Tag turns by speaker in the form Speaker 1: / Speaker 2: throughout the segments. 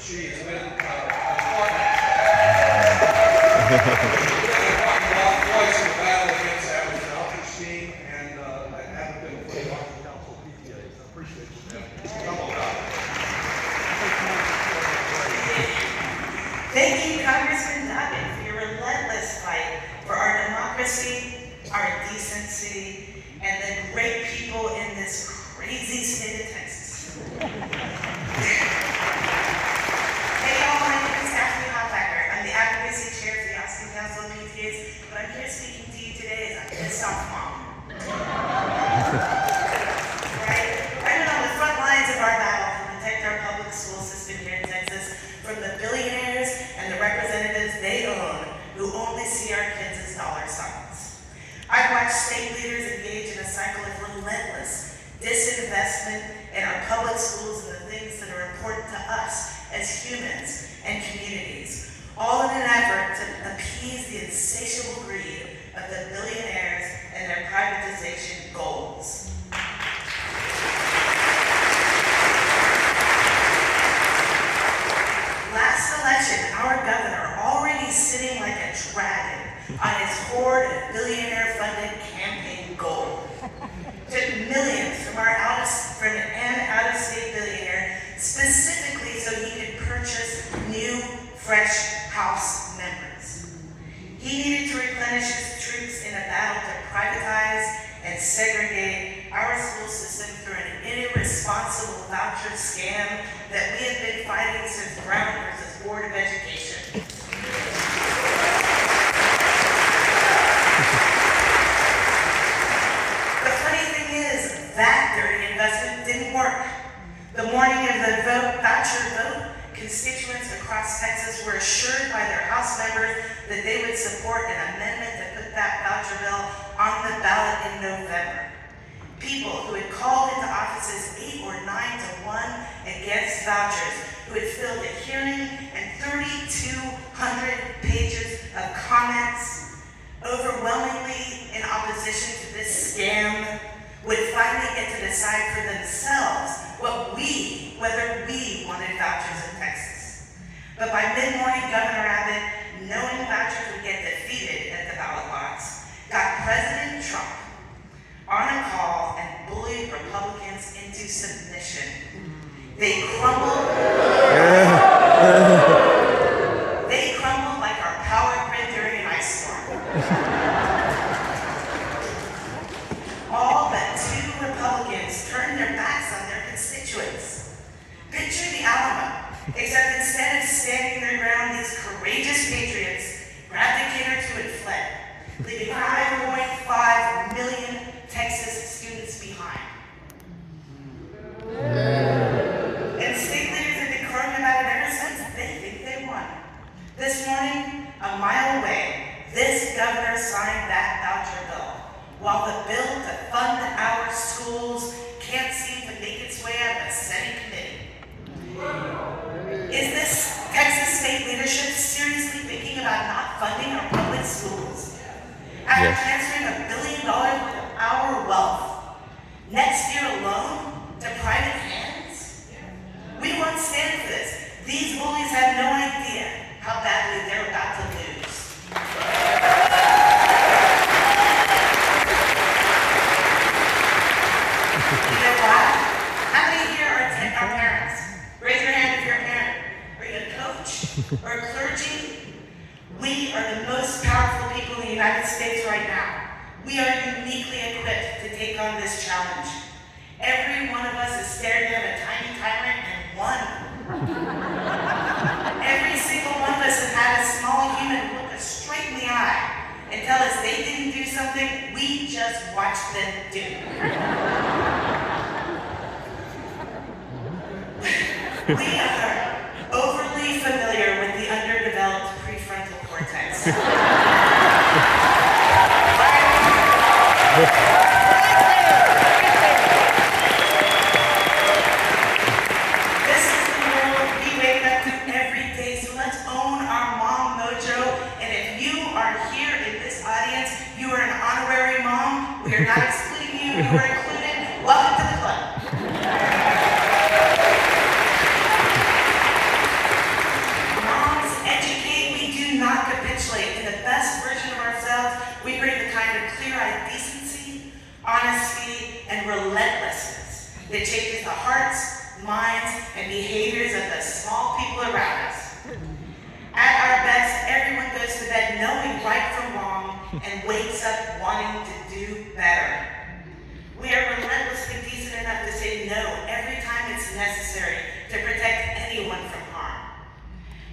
Speaker 1: She has been a voice in the battle against average self-esteem and an advocate for the Arts Council PTA. So I appreciate you, Daphne. Come on out.
Speaker 2: Thank you, Congressman Doggett, for your relentless fight for our democracy, our decency, and the great people in this crazy state of Texas. Hey y'all, my name is Daphne Hoffacker. I'm the advocacy chair for the Austin Council of PTAs, but I'm here speaking to you today as a pissed off mom. Right? I've been on the front lines of our battle to protect our public school system here in Texas from the billionaires and the representatives they own who only see our kids as dollar signs. I've watched state leaders engage in a cycle of relentless disinvestment in our public schools and the things that are important to us as humans and communities, all in an effort to appease the insatiable greed of the billionaires and their privatization goals. Last election, our governor, already sitting like a dragon on his hoard of billionaire-funded campaign gold, took millions from an out-of-state billionaire specifically so he could purchase new, fresh House members. He needed to replenish his troops in a battle to privatize and segregate our school system through an irresponsible voucher scam that we have been fighting since Brown versus Board of Education. The funny thing is, that dirty investment didn't work. The morning of the voucher vote, constituents across Texas were assured by their House members that they would support an amendment to put that voucher bill on the ballot in November. People who had called into offices 8 or 9 to 1 against vouchers, who had filled a hearing and 3,200 pages of comments, overwhelmingly in opposition to this scam, would finally get to decide for themselves whether we wanted vouchers in Texas. But by mid-morning, Governor Abbott, knowing vouchers would get defeated at the ballot box, got President Trump on a call and bullied Republicans into submission. They crumbled. They crumbled like our power grid during an ice storm. All but 2 Republicans turned their backs on their constituents. Picture the Alamo, except instead of standing their ground, these courageous patriots grabbed a kid or 2 and fled, leaving 5.5 million Texas students behind. And state leaders have been crowing about it ever since. They think they won. This morning, a mile away, this governor signed that voucher bill, while the bill to fund our schools can't seem to make its way out of the Senate committee. Is this Texas state leadership seriously thinking about not funding our public schools? After transferring $1 billion worth of our wealth, next year alone, to private hands? We won't stand for this. These bullies have no idea how badly they're about to lose. You know what? How many here are parents? Raise your hand if you're a parent. Are you a coach or a clergy? We are the most powerful people in the United States right now. We are uniquely equipped to take on this challenge. Every one of us has stared down a tiny tyrant and won. Every single one of us has had a small human look us straight in the eye and tell us they didn't do something we just watched them do. We are overly familiar with the underdeveloped prefrontal cortex. This is the world we wake up to every day, so let's own our mom mojo. And if you are here in this audience, you are an honorary mom. We are not excluding you, you are included. Welcome to the club. that changes the hearts, minds, and behaviors of the small people around us. At our best, everyone goes to bed knowing right from wrong and wakes up wanting to do better. We are relentlessly decent enough to say no every time it's necessary to protect anyone from harm.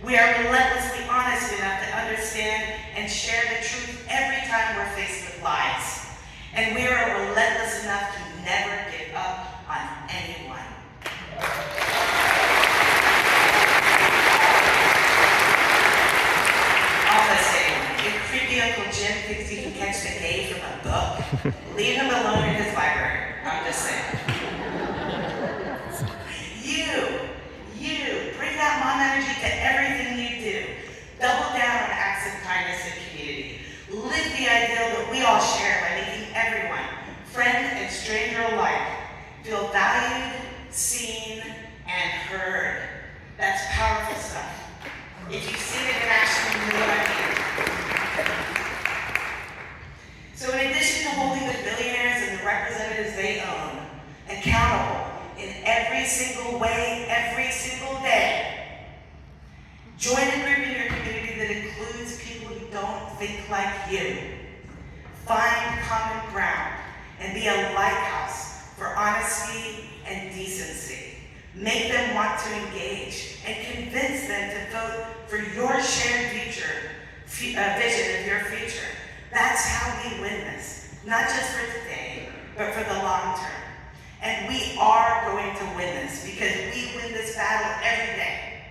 Speaker 2: We are relentlessly honest enough to understand and share the truth every time we're faced with lies. And we are relentless enough to never give up on anyone. If creepy Uncle Jim thinks he can catch the gay from a book, leave him alone in his library. I'm just saying. You, bring that mom energy to everything you do. Double down on acts of kindness and community. Live the ideal that we all share by making everyone, friend and stranger alike, feel valued, seen, and heard. That's powerful stuff. If you've seen it in action, you know what I mean. So in addition to holding the billionaires and the representatives they own accountable in every single way, every single day, join a group in your community that includes people who don't think like you. Find common ground and be a lighthouse for honesty and decency. Make them want to engage and convince them to vote for your shared vision of your future. That's how we win this, not just for today, but for the long term. And we are going to win this because we win this battle every day.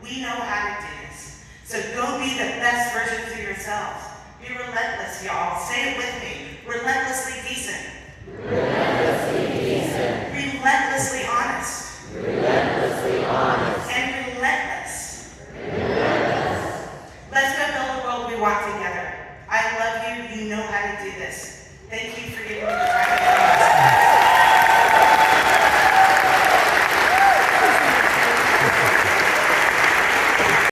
Speaker 2: We know how to do this. So go be the best versions of yourselves. Be relentless, y'all. Say it with me. Relentlessly decent.
Speaker 3: Relentlessly decent.
Speaker 2: Relentlessly honest.
Speaker 3: Relentlessly honest.
Speaker 2: And relentless.
Speaker 3: Relentless.
Speaker 2: Let's go build a world we want together. I love you. You know how to do this. Thank you for giving me the right